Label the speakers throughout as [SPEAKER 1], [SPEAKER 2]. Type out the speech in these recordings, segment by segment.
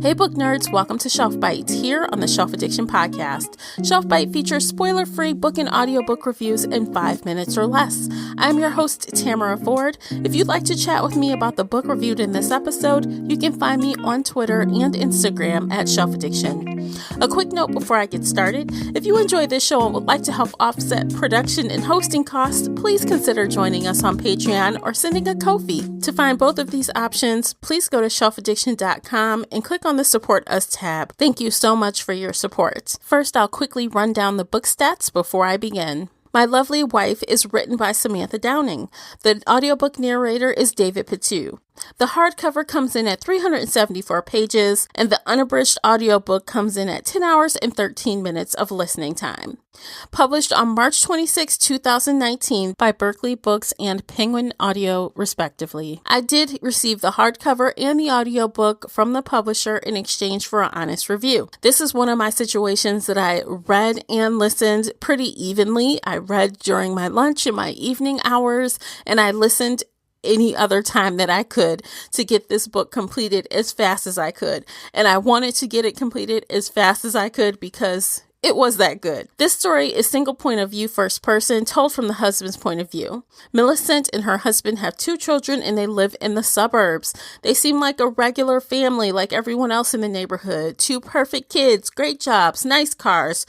[SPEAKER 1] Hey book nerds, welcome to Shelf Byte here on the Shelf Addiction Podcast. Shelf Byte features spoiler-free book and audiobook reviews in 5 minutes or less. I'm your host, Tamara Ford. If you'd like to chat with me about the book reviewed in this episode, you can find me on Twitter and Instagram at Shelf Addiction. A quick note before I get started, if you enjoy this show and would like to help offset production and hosting costs, please consider joining us on Patreon or sending a Ko-fi. To find both of these options, please go to shelfaddiction.com and click on the Support Us tab. Thank you so much for your support. First, I'll quickly run down the book stats before I begin. My Lovely Wife is written by Samantha Downing. The audiobook narrator is David Patu. The hardcover comes in at 374 pages, and the unabridged audiobook comes in at 10 hours and 13 minutes of listening time. Published on March 26, 2019 by Berkeley Books and Penguin Audio, respectively. I did receive the hardcover and the audiobook from the publisher in exchange for an honest review. This is one of my situations that I read and listened pretty evenly. I read during my lunch and my evening hours, and I listened any other time that I could to get this book completed as fast as I could. And I wanted to get it completed as fast as I could because it was that good. This story is single point of view, first person, told from the husband's point of view. Millicent and her husband have 2 children and they live in the suburbs. They seem like a regular family like everyone else in the neighborhood. 2 perfect kids, great jobs, nice cars,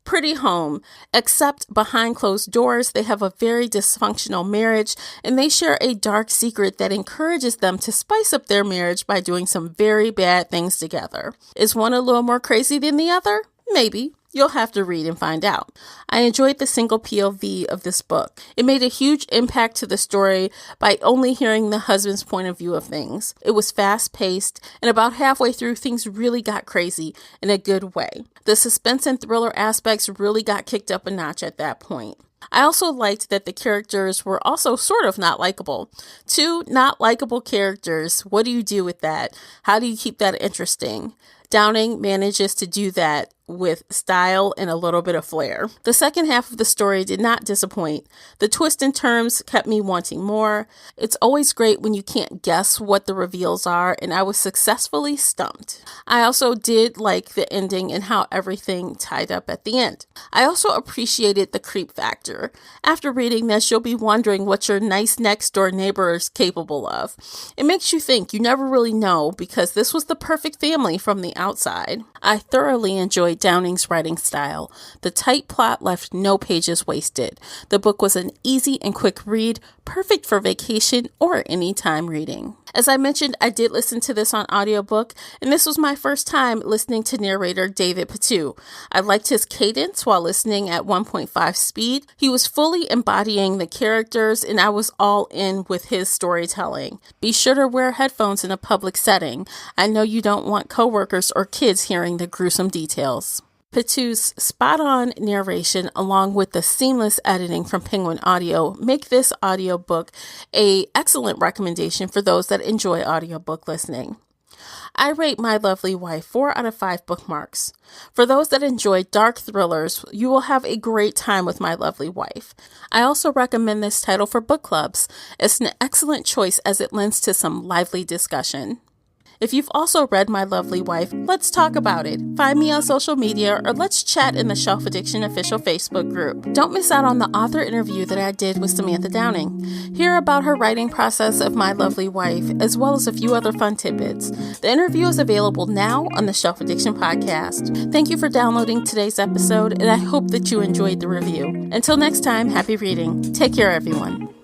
[SPEAKER 1] pretty home, except behind closed doors, they have a very dysfunctional marriage, and they share a dark secret that encourages them to spice up their marriage by doing some very bad things together. Is one a little more crazy than the other? Maybe. You'll have to read and find out. I enjoyed the single POV of this book. It made a huge impact to the story by only hearing the husband's point of view of things. It was fast-paced, and about halfway through, things really got crazy in a good way. The suspense and thriller aspects really got kicked up a notch at that point. I also liked that the characters were also sort of not likable. 2 not likable characters. What do you do with that? How do you keep that interesting? Downing manages to do that with style and a little bit of flair. The second half of the story did not disappoint. The twists and turns kept me wanting more. It's always great when you can't guess what the reveals are, and I was successfully stumped. I also did like the ending and how everything tied up at the end. I also appreciated the creep factor. After reading this, you'll be wondering what your nice next door neighbor is capable of. It makes you think. You never really know, because this was the perfect family from the outside. I thoroughly enjoyed Downing's writing style. The tight plot left no pages wasted. The book was an easy and quick read, perfect for vacation or anytime reading. As I mentioned, I did listen to this on audiobook, and this was my first time listening to narrator David Patu. I liked his cadence while listening at 1.5 speed. He was fully embodying the characters, and I was all in with his storytelling. Be sure to wear headphones in a public setting. I know you don't want coworkers or kids hearing the gruesome details. Patu's spot-on narration along with the seamless editing from Penguin Audio make this audiobook an excellent recommendation for those that enjoy audiobook listening. I rate My Lovely Wife 4 out of 5 bookmarks. For those that enjoy dark thrillers, you will have a great time with My Lovely Wife. I also recommend this title for book clubs. It's an excellent choice as it lends to some lively discussion. If you've also read My Lovely Wife, let's talk about it. Find me on social media or let's chat in the Shelf Addiction official Facebook group. Don't miss out on the author interview that I did with Samantha Downing. Hear about her writing process of My Lovely Wife, as well as a few other fun tidbits. The interview is available now on the Shelf Addiction Podcast. Thank you for downloading today's episode, and I hope that you enjoyed the review. Until next time, happy reading. Take care, everyone.